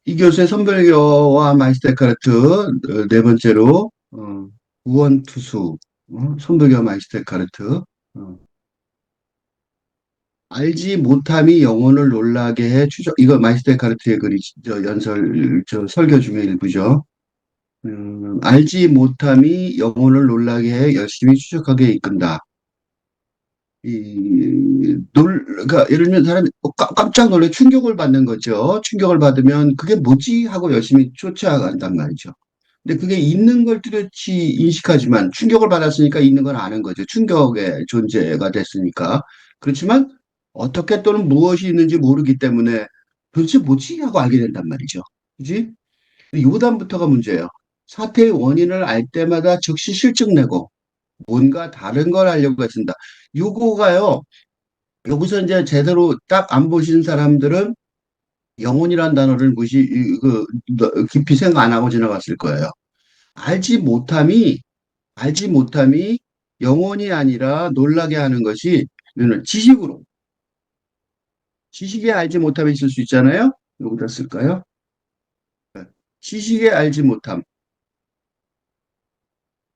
이 교수의 선별교와 마이스테카르트, 네 번째로, 구원투수, 선별교와 마이스테카르트, 알지 못함이 영혼을 놀라게 해 이거 마이스테카르트의 글이, 설교 중에 일부죠. 알지 못함이 영혼을 놀라게 해 열심히 추적하게 이끈다. 그러니까 예를 들면 사람이 깜짝 놀래 충격을 받는 거죠. 충격을 받으면 그게 뭐지? 하고 열심히 쫓아간단 말이죠. 근데 그게 있는 걸 뚜렷이 인식하지만 충격을 받았으니까 있는 건 아는 거죠. 충격의 존재가 됐으니까. 그렇지만 어떻게 또는 무엇이 있는지 모르기 때문에 도대체 뭐지? 하고 알게 된단 말이죠. 그지? 요단부터가 문제예요. 사태의 원인을 알 때마다 즉시 실증 내고 뭔가 다른 걸 알려고 애쓴다. 요거가요. 여기서 이제 제대로 딱 안 보신 사람들은 영혼이란 단어를 깊이 생각 안 하고 지나갔을 거예요. 알지 못함이, 알지 못함이 영혼이 아니라 놀라게 하는 것이 이거는 지식으로, 지식에 알지 못함이 있을 수 있잖아요. 여기다 쓸까요? 지식에 알지 못함.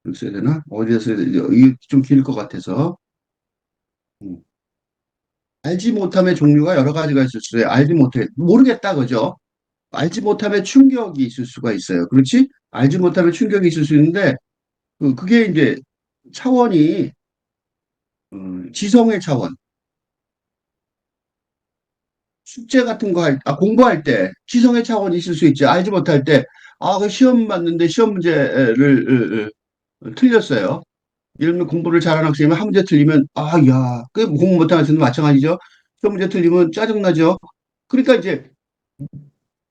여기 써야 되나? 어디다 써야 되지? 이게 좀 길 것 같아서. 음. 알지 못함의 종류가 여러 가지가 있을 수 있어요. 알지 못해. 모르겠다, 그죠? 알지 못함에 충격이 있을 수가 있어요. 그렇지? 알지 못함에 충격이 있을 수 있는데, 그게 이제 차원이, 지성의 차원. 숙제 같은 거 공부할 때, 지성의 차원이 있을 수 있죠. 알지 못할 때, 그 시험 봤는데 시험 문제를 틀렸어요. 예를 들면 공부를 잘하는 학생이면 한 문제 틀리면, 야, 그 공부 못하는 학생도 마찬가지죠. 시험 문제 틀리면 짜증나죠. 그러니까 이제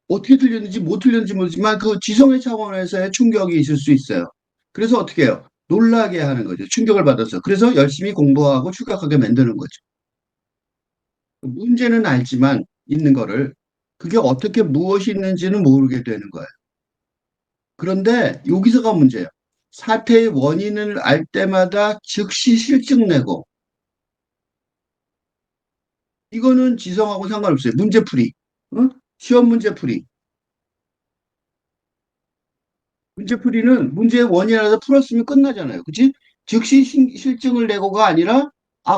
어떻게 틀렸는지 못 틀렸는지 모르지만 그 지성의 차원에서의 충격이 있을 수 있어요. 그래서 어떻게 해요? 놀라게 하는 거죠. 충격을 받아서. 그래서 열심히 공부하고 출각하게 만드는 거죠. 문제는 알지만 있는 거를 그게 어떻게 무엇이 있는지는 모르게 되는 거예요. 그런데 여기서가 문제예요. 사태의 원인을 알 때마다 즉시 실증 내고 이거는 지성하고 상관없어요. 문제풀이. 어? 시험 문제풀이. 문제풀이는 문제의 원인 알아서 풀었으면 끝나잖아요. 그치? 즉시 실증을 내고가 아니라,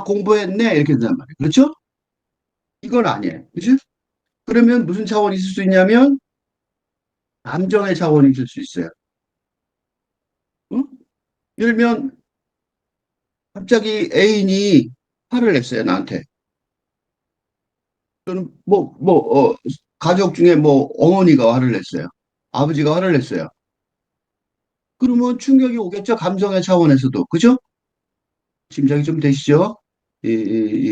공부했네. 이렇게 된단 말이에요. 그렇죠? 이건 아니에요. 그치? 그러면 무슨 차원이 있을 수 있냐면, 감정의 차원이 있을 수 있어요. 응? 예를 들면, 갑자기 애인이 화를 냈어요, 나한테. 또는, 가족 중에 어머니가 화를 냈어요. 아버지가 화를 냈어요. 그러면 충격이 오겠죠? 감정의 차원에서도. 그죠? 짐작이 좀 되시죠? 인간의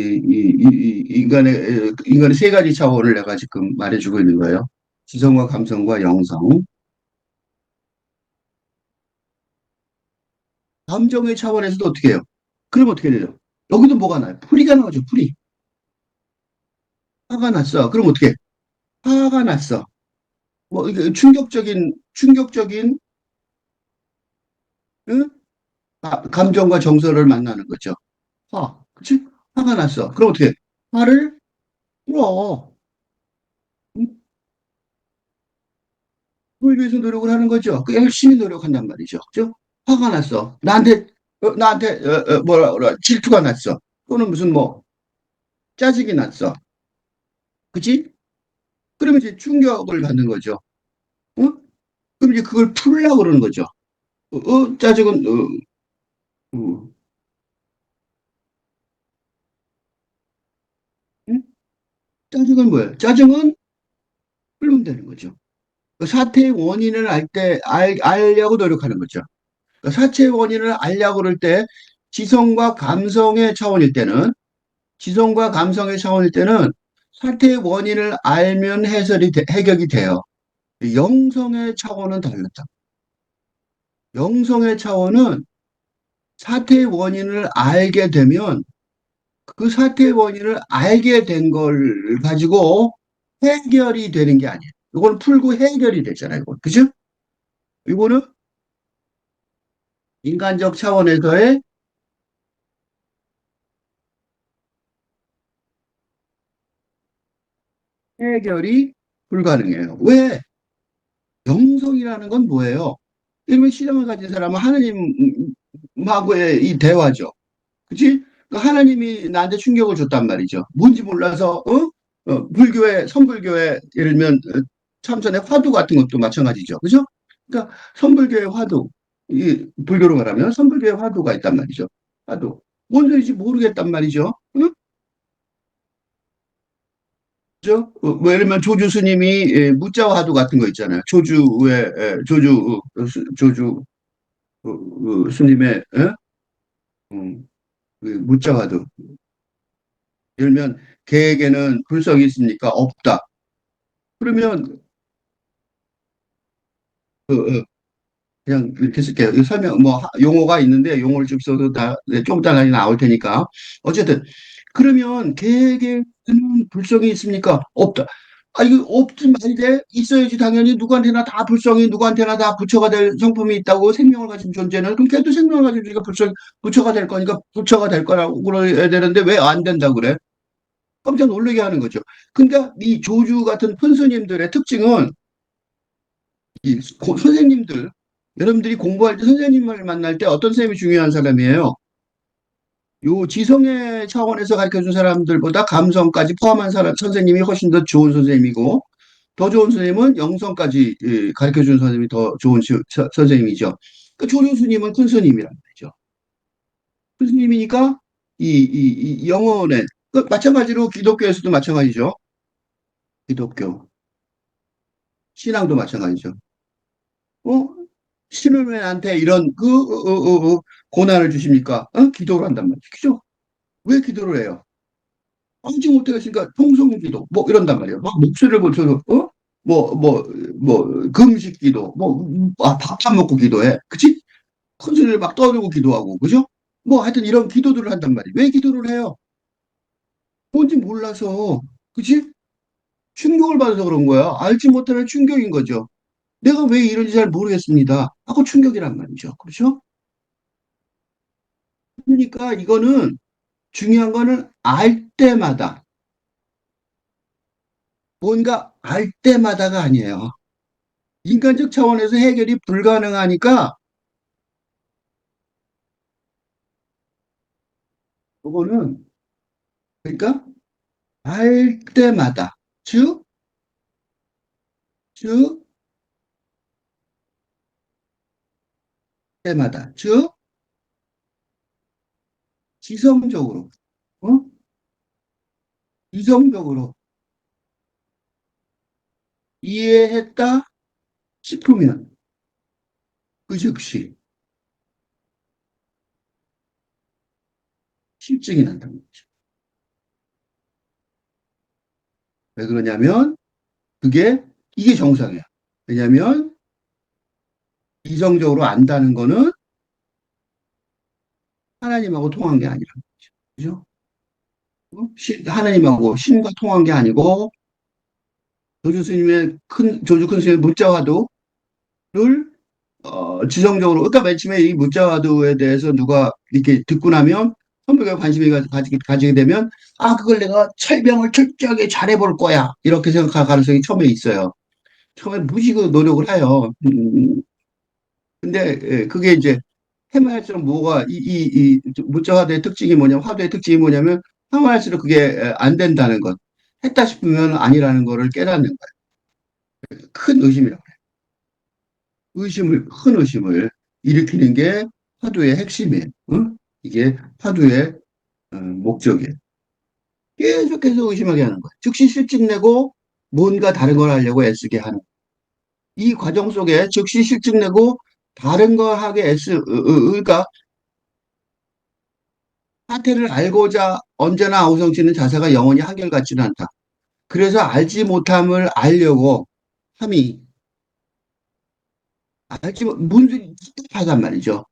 세 가지 차원을 내가 지금 말해주고 있는 거예요. 지성과 감성과 영성. 감정의 차원에서도 어떻게 해요? 그럼 어떻게 되죠? 여기도 뭐가 나요? 풀이가 나오죠, 풀이. 화가 났어. 그럼 어떻게 해? 화가 났어. 이게 충격적인, 응? 감정과 정서를 만나는 거죠. 그치? 화가 났어. 그럼 어떻게 해? 화를 풀어. 응? 그걸 위해서 노력을 하는 거죠. 열심히 노력한단 말이죠. 그죠? 화가 났어. 나한테, 뭐라, 질투가 났어. 또는 무슨 짜증이 났어. 그치? 그러면 이제 충격을 받는 거죠. 어? 그럼 이제 그걸 풀려고 그러는 거죠. 짜증은, 어, 응? 짜증은 뭐예요? 짜증은 풀면 되는 거죠. 그 사태의 원인을 알려고 노력하는 거죠. 그 사태의 원인을 알려고 그럴 때, 지성과 감성의 차원일 때는, 지성과 감성의 차원일 때는 사태의 원인을 알면 해결이 돼요. 영성의 차원은 달랐다. 영성의 차원은 사태의 원인을 알게 되면 그 사태의 원인을 알게 된 걸 가지고 해결이 되는 게 아니에요. 이걸 풀고 해결이 되잖아요. 이건. 그죠? 이거는 인간적 차원에서의 해결이 불가능해요. 왜? 영성이라는 건 뭐예요? 이러면 신앙을 가진 사람은 하나님하고의 이 대화죠. 그치? 그 하나님이 나한테 충격을 줬단 말이죠. 뭔지 몰라서, 불교의, 선불교의, 예를 들면, 참선의 화두 같은 것도 마찬가지죠. 그죠? 그러니까, 선불교의 화두, 이, 불교로 말하면 선불교의 화두가 있단 말이죠. 화두. 뭔 소리인지 모르겠단 말이죠. 응? 그죠? 뭐, 예를 들면, 조주 스님이, 무자 화두 같은 거 있잖아요. 조주의, 조주, 스님의, 음, 그 무자 화두. 예를 들면, 개에게는 불성이 있습니까? 없다. 그러면 그, 그냥 이렇게 쓸게요. 이 설명 뭐 용어가 있는데 용어를 좀 써도 다 좀 이따 나올 테니까 어쨌든 그러면 개에게는 불성이 있습니까? 없다. 아 이거 없지 말인데 있어야지 당연히 누구한테나 다 불성이 누구한테나 다 부처가 될 성품이 있다고 생명을 가진 존재는 그럼 걔도 생명을 가진 존재가 부처가 될 거니까 부처가 될 거라고 그래야 되는데 왜 안 된다 그래? 깜짝 놀라게 하는 거죠. 그러니까 이 조주 같은 큰 스님들의 특징은 이 선생님들, 여러분들이 공부할 때 선생님을 만날 때 어떤 선생님이 중요한 사람이에요? 요 지성의 차원에서 가르쳐 준 사람들보다 감성까지 포함한 선생님이 훨씬 더 좋은 선생님이고, 더 좋은 선생님은 영성까지 가르쳐 준 선생님이 더 좋은 선생님이죠. 그 조효스님은 큰 스님이란 말이죠. 큰 스님이니까 이 영혼의, 그 마찬가지로 기독교에서도 마찬가지죠. 기독교. 신앙도 마찬가지죠. 어? 신우면한테 이런 고난을 주십니까? 기도를 한단 말이죠. 그죠? 왜 기도를 해요? 알지 못하겠으니까 통성 기도 뭐 이런단 말이에요. 막 목소리를 고쳐서 금식 기도 밥 안 먹고 기도해. 그치? 큰 소리를 막 떠들고 기도하고 그죠? 뭐 하여튼 이런 기도들을 한단 말이에요. 왜 기도를 해요? 뭔지 몰라서 그치? 충격을 받아서 그런 거야. 알지 못하면 충격인 거죠. 내가 왜 이런지 잘 모르겠습니다. 하고 충격이란 말이죠. 그렇죠? 그러니까 이거는 중요한 거는 알 때마다, 뭔가 알 때마다가 아니에요. 인간적 차원에서 해결이 불가능하니까, 그거는, 그러니까, 알 때마다, 즉, 즉, 때마다, 즉, 지성적으로, 어? 이성적으로 이해했다 싶으면, 그 즉시 실증이 난다는 거죠. 왜 그러냐면, 이게 정상이야. 왜냐면, 이성적으로 안다는 거는 하나님하고 통한 게 아니라, 그죠? 하나님하고 신과 통한 게 아니고 조주 큰 스님의 문자화도를 지성적으로 그러니까 맨 처음에 이 문자화도에 대해서 누가 이렇게 듣고 나면 선배가 관심이 가지게 되면 아 그걸 내가 설명을 철저하게 잘해볼 거야 이렇게 생각할 가능성이 처음에 있어요. 처음에 무지그 노력을 해요. 근데 그게 이제 해마할수록 뭐가 이 문자화도의 특징이 뭐냐면 화도의 특징이 뭐냐면 해마할수록 그게 안 된다는 것. 했다 싶으면 아니라는 거를 깨닫는 거예요. 큰 의심이라고 해요. 큰 의심을 일으키는 게 화두의 핵심이에요. 응? 이게 화두의 목적이에요. 계속해서 의심하게 하는 거예요. 즉시 실증내고 뭔가 다른 걸 하려고 애쓰게 하는 거예요. 이 과정 속에 즉시 실증내고 다른 걸 하게 그러니까 사태를 알고자 언제나 아우성치는 자세가 영원히 한결같지는 않다. 그래서 알지 못함을 알려고 함이 문제 답하단 말이죠.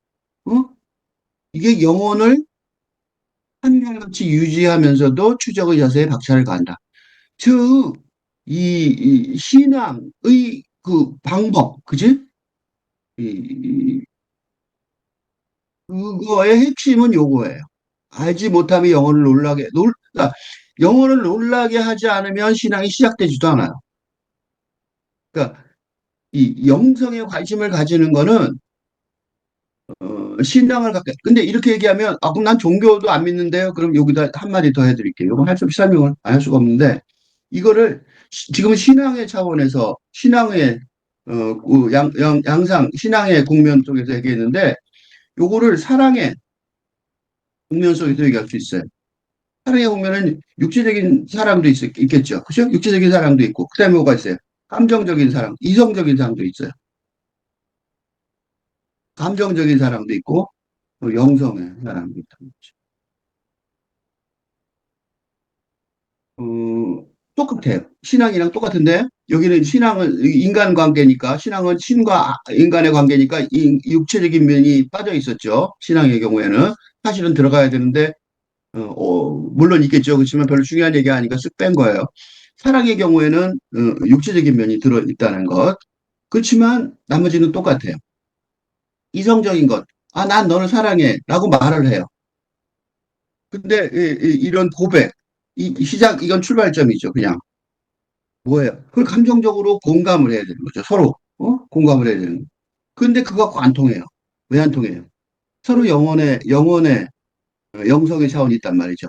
어? 이게 영혼을 한결같이 유지하면서도 추적의 자세에 박차를 가한다. 즉, 이 신앙의 그 방법, 그지? 그거의 핵심은 요거예요. 알지 못함이 그러니까 영혼을 놀라게 하지 않으면 신앙이 시작되지도 않아요. 그러니까 이 영성에 관심을 가지는 거는 신앙을 갖게. 근데 이렇게 얘기하면 아 그럼 난 종교도 안 믿는데요. 그럼 여기다 한마디 더 해드릴게요. 이건 할수 설명을 안 할 수가 없는데 이거를 지금 신앙의 차원에서 신앙의 양상 신앙의 국면 속에서 얘기했는데 요거를 사랑의 국면 속에서 얘기할 수 있어요. 사랑의 국면은 육체적인 사랑도 있겠죠. 그죠? 육체적인 사랑도 있고 그다음에 뭐가 있어요? 감정적인 사랑, 이성적인 사랑도 있어요. 감정적인 사랑도 있고 또 영성의 사랑도 있다. 똑같아요. 신앙이랑 똑같은데 여기는 신앙은 인간관계니까 신앙은 신과 인간의 관계니까 육체적인 면이 빠져 있었죠. 신앙의 경우에는 사실은 들어가야 되는데 물론 있겠죠. 그렇지만 별로 중요한 얘기가 아니니까 쓱 뺀 거예요. 사랑의 경우에는 육체적인 면이 들어 있다는 것. 그렇지만 나머지는 똑같아요. 이성적인 것. 아, 난 너를 사랑해. 라고 말을 해요. 근데 이런 고백, 이 시작, 이건 출발점이죠. 그냥. 뭐예요? 그걸 감정적으로 공감을 해야 되는 거죠. 서로. 공감을 해야 되는 거. 근데 그거 갖고 안 통해요. 왜 안 통해요? 서로 영혼의 영성의 차원이 있단 말이죠.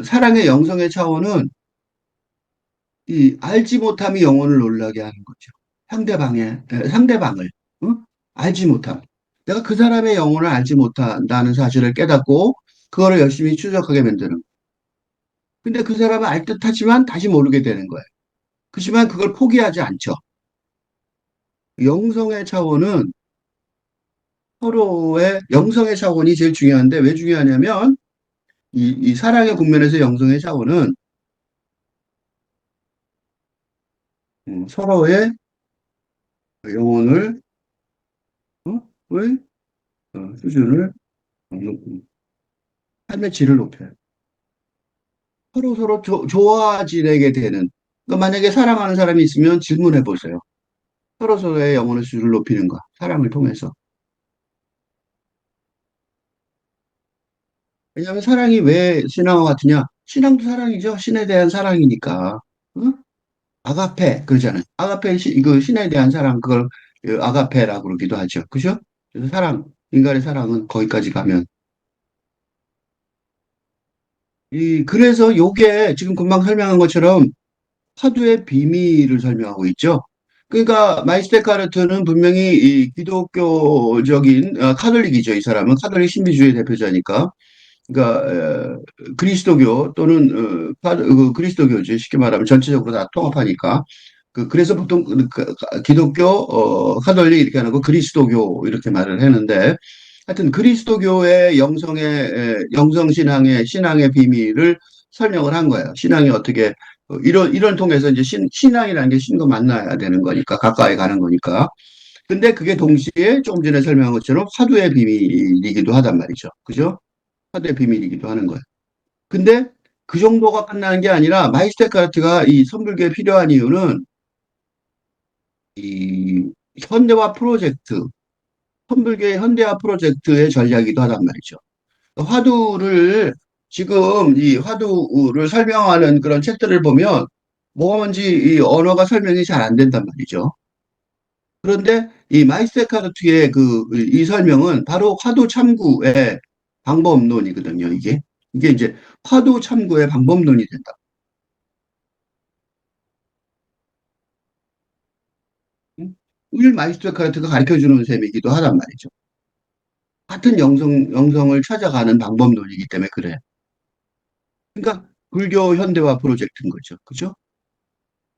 사랑의 영성의 차원은 이 알지 못함이 영혼을 놀라게 하는 거죠. 상대방을, 알지 못함. 내가 그 사람의 영혼을 알지 못한다는 사실을 깨닫고, 그거를 열심히 추적하게 만드는. 근데 그 사람은 알 듯하지만 다시 모르게 되는 거예요. 그렇지만 그걸 포기하지 않죠. 영성의 차원은 서로의 영성의 차원이 제일 중요한데 왜 중요하냐면 이 사랑의 국면에서 영성의 차원은 서로의 영혼을 어? 의 수준을 삶의 질을 높여요. 서로 좋아지게 되는. 그러니까 만약에 사랑하는 사람이 있으면 질문해 보세요. 서로의 영혼의 수준을 높이는 거. 사랑을 통해서. 왜냐하면 사랑이 왜 신앙과 같으냐? 신앙도 사랑이죠. 신에 대한 사랑이니까. 응? 아가페 그러잖아요. 아가페 그 신에 대한 사랑 그걸 아가페라고 그러기도 하죠. 그죠? 그래서 사랑 인간의 사랑은 거기까지 가면 이 그래서 요게 지금 금방 설명한 것처럼 화두의 비밀을 설명하고 있죠. 그러니까 마이스테 카르트는 분명히 이 기독교적인 카톨릭이죠. 이 사람은 카톨릭 신비주의 대표자니까. 그러니까 그리스도교 또는 그리스도교죠. 쉽게 말하면 전체적으로 다 통합하니까. 그래서 보통 기독교, 카톨릭 이렇게 하는 거 그리스도교 이렇게 말을 했는데 하여튼 그리스도교의 영성신앙의 신앙의 비밀을 설명을 한 거예요. 신앙이 어떻게 이런 통해서 이제 신앙이라는 게 신과 만나야 되는 거니까 가까이 가는 거니까. 근데 그게 동시에 조금 전에 설명한 것처럼 화두의 비밀이기도 하단 말이죠. 그죠? 화두의 비밀이기도 하는 거예요. 근데 그 정도가 끝나는 게 아니라 마이스테카르트가 이 선불교에 필요한 이유는 이 현대화 프로젝트, 선불교의 현대화 프로젝트의 전략이기도 하단 말이죠. 화두를 지금 이 화두를 설명하는 그런 책들을 보면 뭐가 뭔지 이 언어가 설명이 잘 안 된단 말이죠. 그런데 이 마이스테카르트의 이 설명은 바로 화두 참구의 방법론이거든요, 이게. 이게 이제 화두 참구의 방법론이 된다. 을 마이스테카르트가 가르쳐 주는 셈이기도 하단 말이죠. 같은 영성을 찾아가는 방법론이기 때문에 그래. 그러니까 불교 현대화 프로젝트인 거죠. 그죠?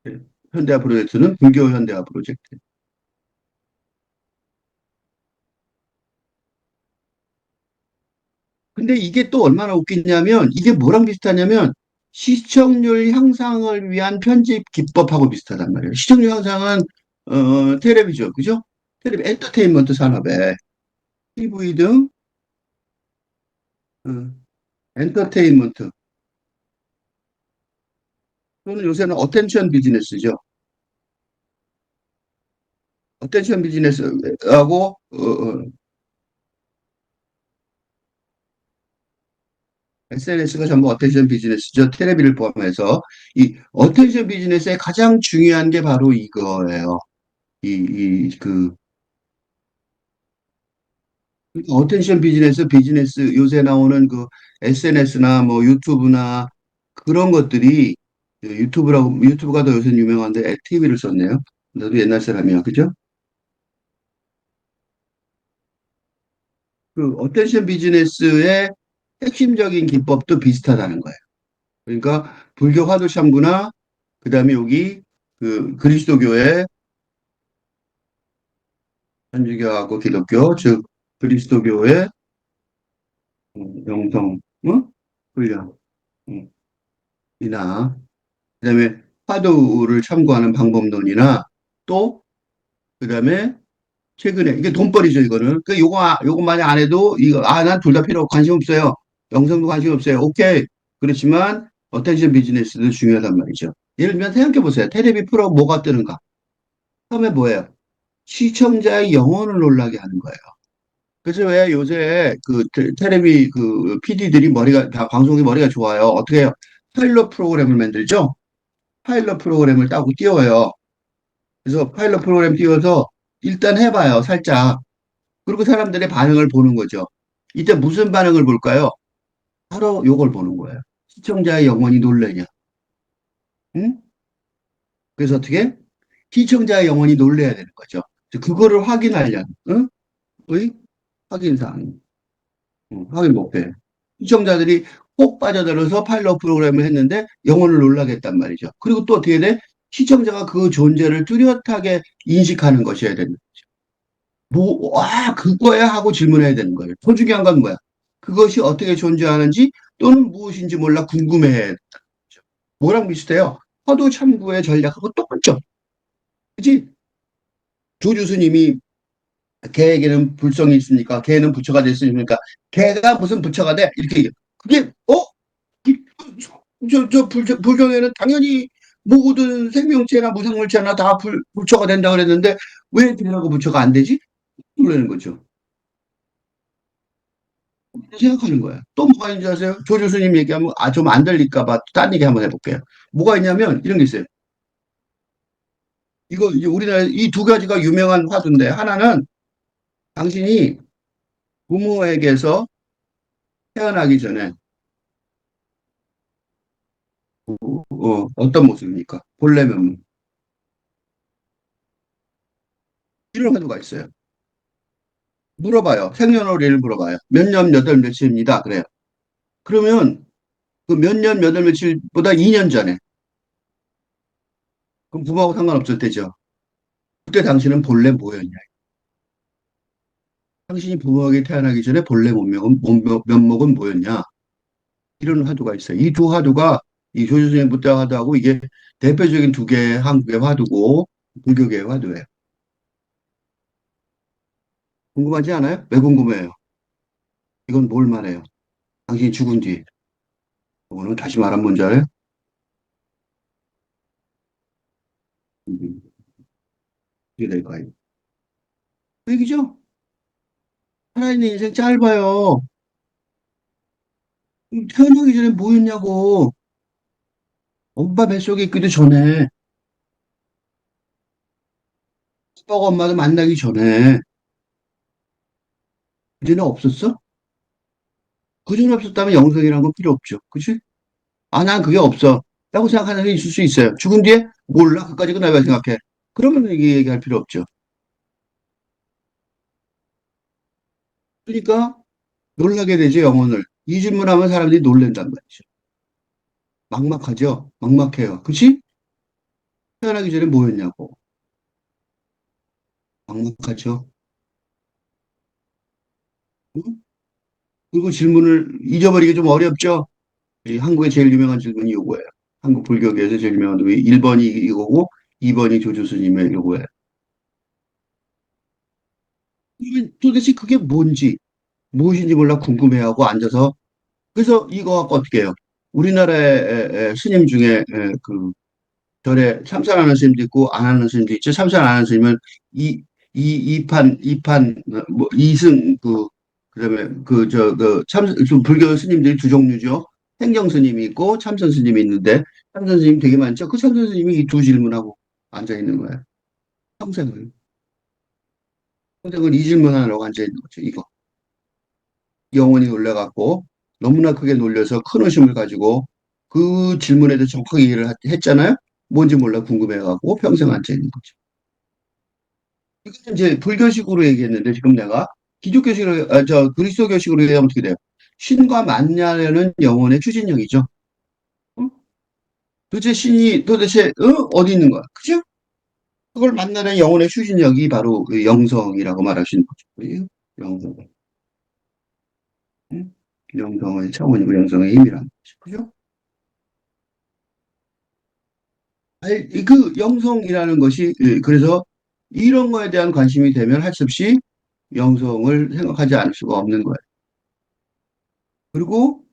네. 현대화 프로젝트는 불교 현대화 프로젝트. 근데 이게 또 얼마나 웃기냐면 이게 뭐랑 비슷하냐면 시청률 향상을 위한 편집 기법하고 비슷하단 말이에요. 시청률 향상은 텔레비죠. 그죠? 텔레비 엔터테인먼트 산업에 TV 등 어, 엔터테인먼트 또는 요새는 어텐션 비즈니스죠. 어텐션 비즈니스하고 SNS가 전부 어텐션 비즈니스죠. 테레비를 포함해서 이 어텐션 비즈니스의 가장 중요한 게 바로 이거예요. 그, 어텐션 비즈니스, 요새 나오는 그 SNS나 뭐 유튜브나 그런 것들이 유튜브가 더 요새 유명한데 TV를 썼네요. 나도 옛날 사람이야. 그죠? 그 어텐션 비즈니스의 핵심적인 기법도 비슷하다는 거예요. 그러니까 불교 화도 참부나 그다음에 여기 그 그리스도교의 천주교하고 기독교 즉 그리스도교의 영성 훈련 이나 그다음에 화두를 참고하는 방법론이나 또 그다음에 최근에 이게 돈벌이죠 이거는 그 요거 만약 안 해도 이거 난 둘 다 필요 없고 관심 없어요 영성도 관심 없어요 오케이 그렇지만 어텐션 비즈니스도 중요하단 말이죠 예를 들면 생각해 보세요 테레비 프로 뭐가 뜨는가 처음에 뭐예요 시청자의 영혼을 놀라게 하는 거예요 그래서 왜 요새 그 테레비 그 PD들이 다 방송이 머리가 좋아요 어떻게 해요 파일럿 프로그램을 만들죠 파일럿 프로그램을 따고 띄워요 그래서 파일럿 프로그램 띄워서 일단 해봐요 살짝 그리고 사람들의 반응을 보는 거죠. 이때 무슨 반응을 볼까요? 바로 요걸 보는 거예요. 시청자의 영혼이 놀래냐. 응? 그래서 어떻게? 시청자의 영혼이 놀래야 되는 거죠. 그거를 확인하려는, 응? 의 확인사항. 응, 확인 목표. 시청자들이 꼭 빠져들어서 파일럿 프로그램을 했는데 영혼을 놀라겠단 말이죠. 그리고 또 어떻게 돼? 시청자가 그 존재를 뚜렷하게 인식하는 것이어야 되는 그거야 하고 질문해야 되는 거예요. 더 중요한 건 뭐야? 그것이 어떻게 존재하는지 또는 무엇인지 몰라 궁금해해. 뭐랑 비슷해요? 화도 참고의 전략하고 똑같죠. 그치? 조주 스님이 개에게는 불성이 있습니까? 개는 부처가 됐으니까 개가 무슨 부처가 돼? 이렇게 얘기해요. 그게 이- 불교에는 당연히 모든 생명체나 무생물체나 다 부처가 된다 그랬는데 왜 개라고 부처가 안 되지? 그러는 거죠. 생각하는 거예요. 또 뭐가 있는지 아세요? 조 교수님 얘기하면 좀 안 들릴까 봐 딴 얘기 한번 해볼게요. 뭐가 있냐면 이런 게 있어요. 이거 이제 우리나라 이 두 가지가 유명한 화두인데 하나는 당신이 부모에게서 태어나기 전에 어떤 모습입니까? 본래 면목. 이런 화두가 있어요. 물어봐요. 생년월일을 물어봐요. 몇 년, 몇 월, 며칠입니다. 그래요. 그러면 그 몇 년, 몇 월, 며칠보다 2년 전에 그럼 부모하고 상관없을 때죠. 그때 당신은 본래 뭐였냐? 당신이 부모에게 태어나기 전에 본래 면목은 뭐였냐? 이런 화두가 있어요. 이 두 화두가 이 조주선의 붓다 화두하고 이게 대표적인 두 개의 한국의 화두고 불교계의 화두예요. 궁금하지 않아요? 왜 궁금해요? 이건 뭘 말해요? 당신이 죽은 뒤. 이거는 다시 말하면 뭔지 알아요? 어떻게 될까요? 그 얘기죠? 살아있는 인생 짧아요. 태어나기 전에 뭐였냐고. 엄마 뱃속에 있기도 전에, 아빠가 엄마도 만나기 전에, 그전에 없었어? 그전에 없었다면 영생이라는 건 필요 없죠. 그치? 난 그게 없어. 라고 생각하는 사람이 있을 수 있어요. 죽은 뒤에 몰라. 그까지 끝나야 생각해. 그러면 이게 얘기할 필요 없죠. 그러니까 놀라게 되죠, 영혼을. 이 질문하면 사람들이 놀란단 말이죠. 막막하죠? 막막해요. 그치? 태어나기 전에 뭐였냐고. 막막하죠? 응? 그리고 질문을 잊어버리기 좀 어렵죠? 이 한국의 제일 유명한 질문이 이거예요. 한국 불교계에서 제일 유명한 게 1번이 이거고 2번이 조주 스님의 요거예요. 그러면 도대체 그게 뭔지, 무엇인지 몰라 궁금해하고 앉아서 그래서 이거 갖고 어떻게 해요? 우리나라의 스님 중에 그 절에 참선하는 스님도 있고 안 하는 스님도 있죠. 참선 안 하는 스님은 이판 뭐 이승 그다음에 좀 불교 스님들이 두 종류죠. 행정 스님이 있고 참선 스님이 있는데 참선 스님 되게 많죠. 그 참선 스님이 이 두 질문하고 앉아 있는 거예요. 평생을. 평생을 이 질문 하나로 앉아 있는 거죠. 이거. 영혼이 놀래갖고 너무나 크게 놀려서 큰 의심을 가지고 그 질문에 대해서 정확하게 이해를 했잖아요. 뭔지 몰라 궁금해갖고 평생 앉아 있는 거죠. 이거는 이제 불교식으로 얘기했는데 지금 내가 기독교식으로, 그리스도교식으로 얘기하면 어떻게 돼요? 신과 만나려는 영혼의 추진력이죠. 어? 도대체 신이 도대체 어디 있는 거야? 그죠? 그걸 만나는 영혼의 추진력이 바로 그 영성이라고 말할 수 있는 거죠. 영성. 응? 영성의 차원이고 영성의 힘이라는 거죠. 그죠? 아니, 그 영성이라는 것이 그래서 이런 거에 대한 관심이 되면 할 수 없이 영성을 생각하지 않을 수가 없는 거예요. 그리고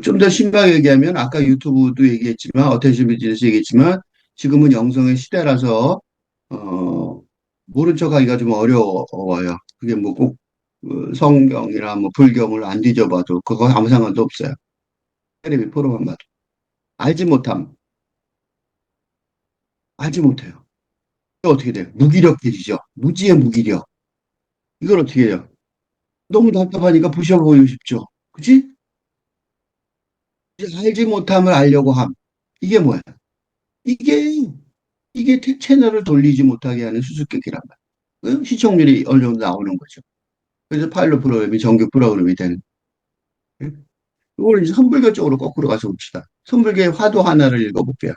좀 더 심하게 얘기하면 아까 유튜브도 얘기했지만 어텐션 비즈니스 얘기했지만 지금은 영성의 시대라서 모른 척하기가 좀 어려워요. 그게 뭐 꼭 성경이나 뭐 불경을 안 뒤져봐도 그거 아무 상관도 없어요. 테레비 프로만 봐도 알지 못함, 알지 못해요. 이거 어떻게 돼요? 무기력해지죠. 무지의 무기력. 이걸 어떻게 해요? 너무 답답하니까 부셔버리고 싶죠. 그치? 이제 알지 못함을 알려고 함. 이게 뭐야? 이게, 이게 채널을 돌리지 못하게 하는 수수께끼란 말이에요. 시청률이 어느 정도 나오는 거죠. 그래서 파일럿 프로그램이 정규 프로그램이 되는. 이걸 이제 선불교 쪽으로 거꾸로 가서 봅시다. 선불교의 화도 하나를 읽어볼게요.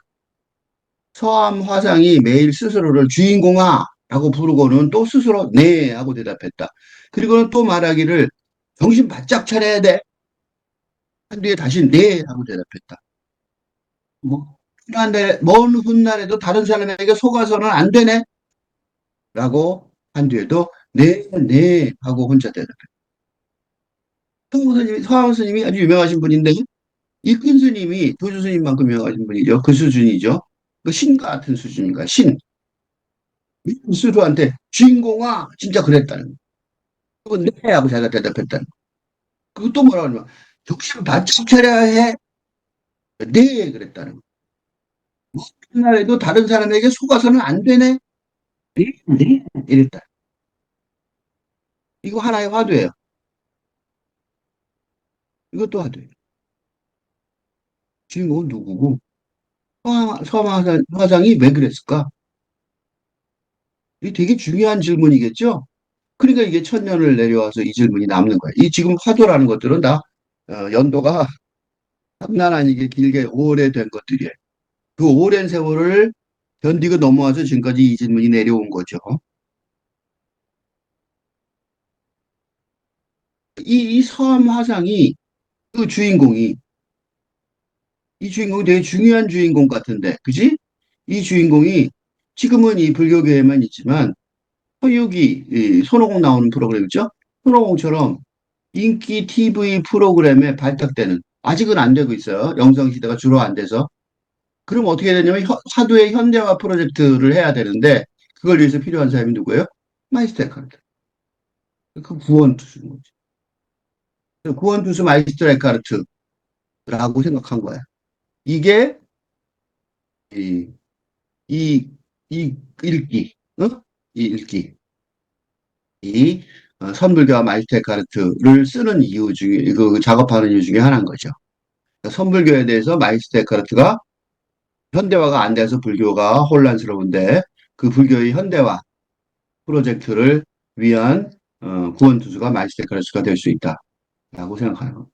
서암 화상이 매일 스스로를 주인공아 라고 부르고는 또 스스로 네 하고 대답했다. 그리고는 또 말하기를 정신 바짝 차려야 돼. 한 뒤에 다시 네 하고 대답했다. 뭐, 훗날에, 먼 훗날에도 다른 사람에게 속아서는 안 되네. 라고 한 뒤에도 네, 네 하고 혼자 대답했다. 서황 스님이 아주 유명하신 분인데, 이큰 스님이 도주 스님만큼 유명하신 분이죠. 그 수준이죠. 그 신 같은 수준인가. 신. 스스로한테 주인공아 진짜 그랬다는 거. 그거 네 하고 자기가 대답했다는 거. 그리고 또 뭐라고 하냐면 정신 바짝 차려야 해. 네 그랬다는 거. 뭐 훗날에도 다른 사람에게 속아서는 안 되네. 네, 네 이랬다. 이거 하나의 화두예요. 이것도 화두예요. 주인공은 누구고 서화상이 왜 그랬을까? 이게 되게 중요한 질문이겠죠? 그러니까 이게 천년을 내려와서 이 질문이 남는 거예요. 이 지금 화두라는 것들은 다 연도가 장난 아니게 길게 오래된 것들이에요. 그 오랜 세월을 견디고 넘어와서 지금까지 이 질문이 내려온 거죠. 이 서암 화상이 그 주인공이 이 주인공이 되게 중요한 주인공 같은데, 그지? 이 주인공이 지금은 이 불교계에만 있지만 서유기 이 손오공 나오는 프로그램 있죠? 손오공처럼 인기 TV 프로그램에 발탁되는 아직은 안 되고 있어요. 영성 시대가 주로 안 돼서. 그럼 어떻게 되냐면 화두의 현대화 프로젝트를 해야 되는데 그걸 위해서 필요한 사람이 누구예요? 마이스터 카르트. 그 구원투수인 거죠. 구원투수 마이스터 에카르트라고 생각한 거야. 이게 이, 이, 이 읽기, 어? 이 읽기, 이 선불교와 마이스터 에카르트를 쓰는 이유 중에 그 작업하는 이유 중에 하나인 거죠. 그러니까 선불교에 대해서 마이스터 에카르트가 현대화가 안 돼서 불교가 혼란스러운데 그 불교의 현대화 프로젝트를 위한 구원투수가 마이스터 에카르트가 될 수 있다라고 생각하는 겁니다.